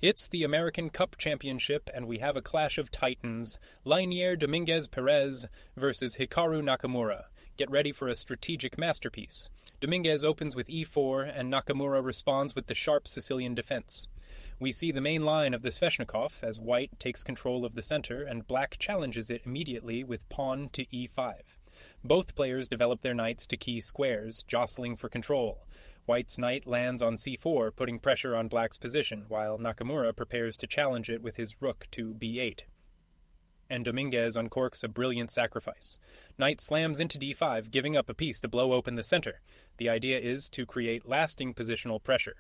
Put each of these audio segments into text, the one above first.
It's the American Cup Championship, and we have a clash of titans, Leinier Dominguez Perez versus Hikaru Nakamura. Get ready for a strategic masterpiece. Dominguez opens with e4, and Nakamura responds with the sharp Sicilian defense. We see the main line of the Sveshnikov as white takes control of the center, and black challenges it immediately with pawn to e5. Both players develop their knights to key squares, jostling for control. White's knight lands on c4, putting pressure on black's position, while Nakamura prepares to challenge it with his rook to b8. And Dominguez uncorks a brilliant sacrifice. Knight slams into d5, giving up a piece to blow open the center. The idea is to create lasting positional pressure.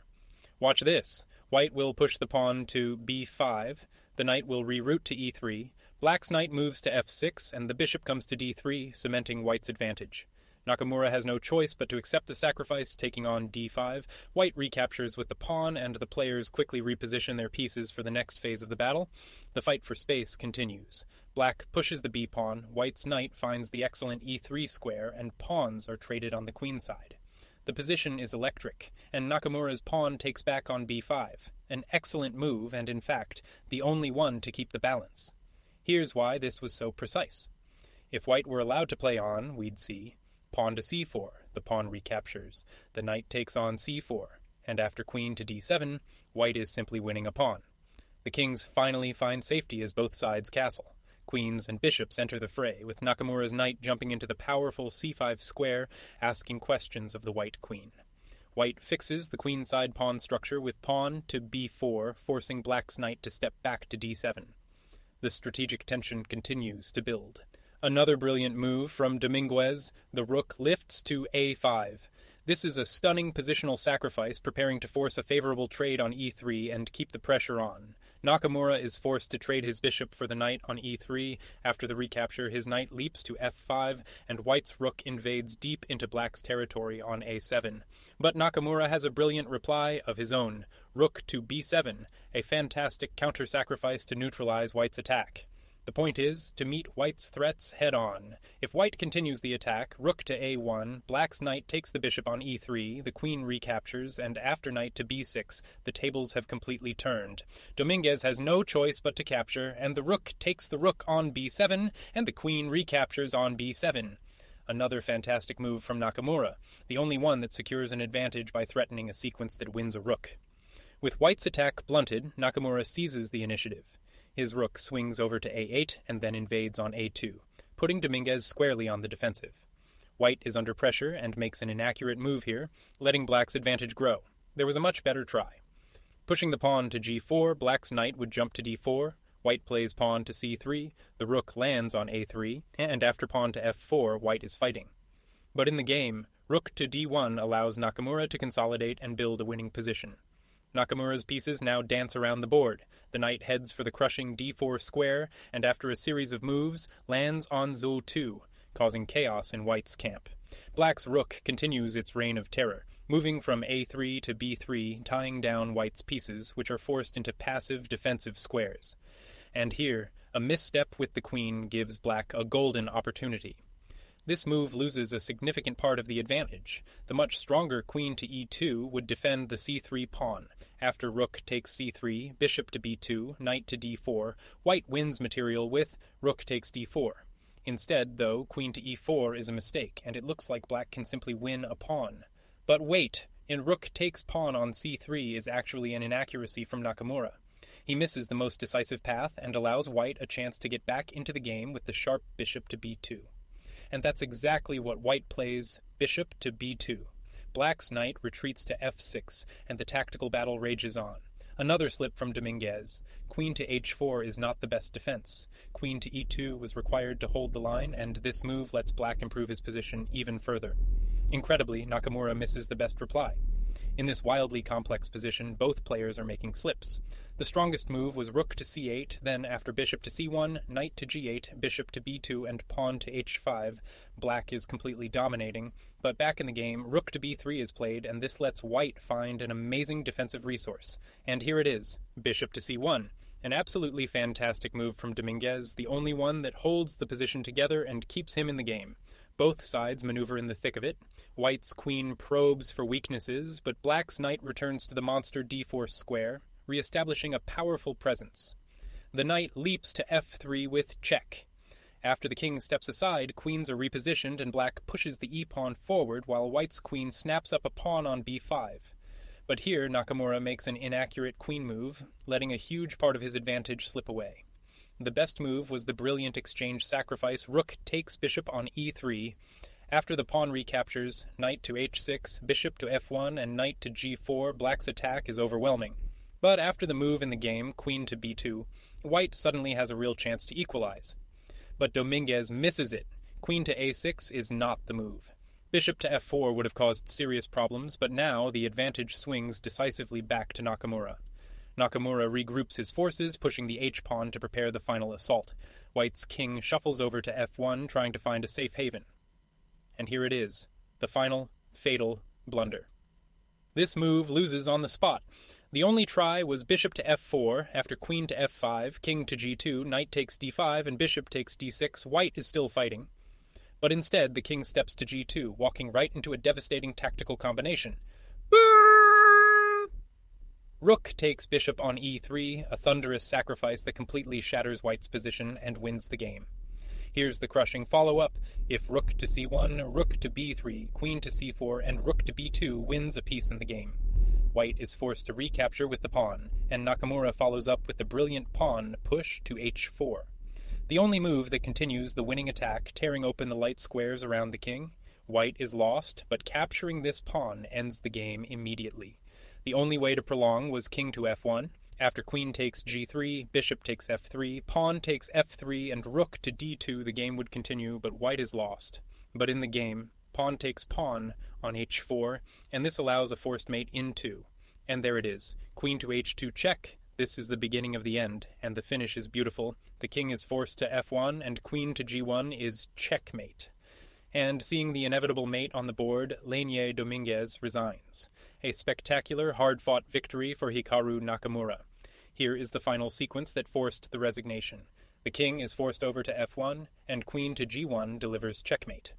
Watch this. White will push the pawn to b5, the knight will reroute to e3, black's knight moves to f6, and the bishop comes to d3, cementing white's advantage. Nakamura has no choice but to accept the sacrifice, taking on d5. White recaptures with the pawn, and the players quickly reposition their pieces for the next phase of the battle. The fight for space continues. Black pushes the b-pawn, white's knight finds the excellent e3 square, and pawns are traded on the queen side. The position is electric, and Nakamura's pawn takes back on b5. An excellent move, and in fact, the only one to keep the balance. Here's why this was so precise. If white were allowed to play on, we'd see pawn to c4, the pawn recaptures, the knight takes on c4, and after queen to d7, white is simply winning a pawn. The kings finally find safety as both sides castle. Queens and bishops enter the fray, with Nakamura's knight jumping into the powerful c5 square, asking questions of the white queen. White fixes the queenside pawn structure with pawn to b4, forcing black's knight to step back to d7. The strategic tension continues to build. Another brilliant move from Dominguez, the rook lifts to a5. This is a stunning positional sacrifice, preparing to force a favorable trade on e3 and keep the pressure on. Nakamura is forced to trade his bishop for the knight on e3. After the recapture, his knight leaps to f5, and white's rook invades deep into black's territory on a7. But Nakamura has a brilliant reply of his own, rook to b7, a fantastic counter-sacrifice to neutralize white's attack. The point is to meet white's threats head-on. If white continues the attack, rook to a1, black's knight takes the bishop on e3, the queen recaptures, and after knight to b6, the tables have completely turned. Dominguez has no choice but to capture, and the rook takes the rook on b7, and the queen recaptures on b7. Another fantastic move from Nakamura, the only one that secures an advantage by threatening a sequence that wins a rook. With white's attack blunted, Nakamura seizes the initiative. His rook swings over to a8 and then invades on a2, putting Dominguez squarely on the defensive. White is under pressure and makes an inaccurate move here, letting black's advantage grow. There was a much better try. Pushing the pawn to g4, black's knight would jump to d4, white plays pawn to c3, the rook lands on a3, and after pawn to f4, white is fighting. But in the game, rook to d1 allows Nakamura to consolidate and build a winning position. Nakamura's pieces now dance around the board. The knight heads for the crushing d4 square, and after a series of moves, lands on Zo2, causing chaos in white's camp. Black's rook continues its reign of terror, moving from a3 to b3, tying down white's pieces, which are forced into passive defensive squares. And here, a misstep with the queen gives black a golden opportunity. This move loses a significant part of the advantage. The much stronger queen to e2 would defend the c3 pawn. After rook takes c3, bishop to b2, knight to d4, white wins material with rook takes d4. Instead, though, queen to e4 is a mistake, and it looks like black can simply win a pawn. But wait! In rook takes pawn on c3 is actually an inaccuracy from Nakamura. He misses the most decisive path and allows white a chance to get back into the game with the sharp bishop to b2. And that's exactly what white plays, bishop to b2. Black's knight retreats to f6, and the tactical battle rages on. Another slip from Dominguez. Queen to h4 is not the best defense. Queen to e2 was required to hold the line, and this move lets black improve his position even further. Incredibly, Nakamura misses the best reply. In this wildly complex position, both players are making slips. The strongest move was rook to c8, then after bishop to c1, knight to g8, bishop to b2, and pawn to h5. Black is completely dominating, but back in the game, rook to b3 is played, and this lets white find an amazing defensive resource. And here it is, bishop to c1. An absolutely fantastic move from Dominguez, the only one that holds the position together and keeps him in the game. Both sides maneuver in the thick of it. White's queen probes for weaknesses, but black's knight returns to the monster d4 square. re-establishing a powerful presence. The knight leaps to f3 with check. After the king steps aside, queens are repositioned and black pushes the e-pawn forward while white's queen snaps up a pawn on b5. But here Nakamura makes an inaccurate queen move, letting a huge part of his advantage slip away. The best move was the brilliant exchange sacrifice rook takes bishop on e3. After the pawn recaptures, knight to h6, bishop to f1, and knight to g4, black's attack is overwhelming. But after the move in the game, queen to b2, white suddenly has a real chance to equalize. But Dominguez misses it. Queen to a6 is not the move. Bishop to f4 would have caused serious problems, but now the advantage swings decisively back to Nakamura. Nakamura regroups his forces, pushing the h-pawn to prepare the final assault. White's king shuffles over to f1, trying to find a safe haven. And here it is, the final, fatal blunder. This move loses on the spot. The only try was bishop to f4, after queen to f5, king to g2, knight takes d5, and bishop takes d6. White is still fighting. But instead, the king steps to g2, walking right into a devastating tactical combination. Rook takes bishop on e3, a thunderous sacrifice that completely shatters white's position and wins the game. Here's the crushing follow-up. If rook to c1, rook to b3, queen to c4, and rook to b2 wins a piece in the game. White is forced to recapture with the pawn, and Nakamura follows up with the brilliant pawn push to h4. The only move that continues the winning attack, tearing open the light squares around the king. White is lost, but capturing this pawn ends the game immediately. The only way to prolong was king to f1. After queen takes g3, bishop takes f3, pawn takes f3, and rook to d2, the game would continue, but white is lost. But in the game, pawn takes pawn on h4, and this allows a forced mate in2. And there it is, queen to h2 check. This is the beginning of the end, and the finish is beautiful. The king is forced to f1, and queen to g1 is checkmate. And seeing the inevitable mate on the board, Leinier Dominguez resigns. A spectacular, hard-fought victory for Hikaru Nakamura. Here is the final sequence that forced the resignation. The king is forced over to f1, and queen to g1 delivers checkmate.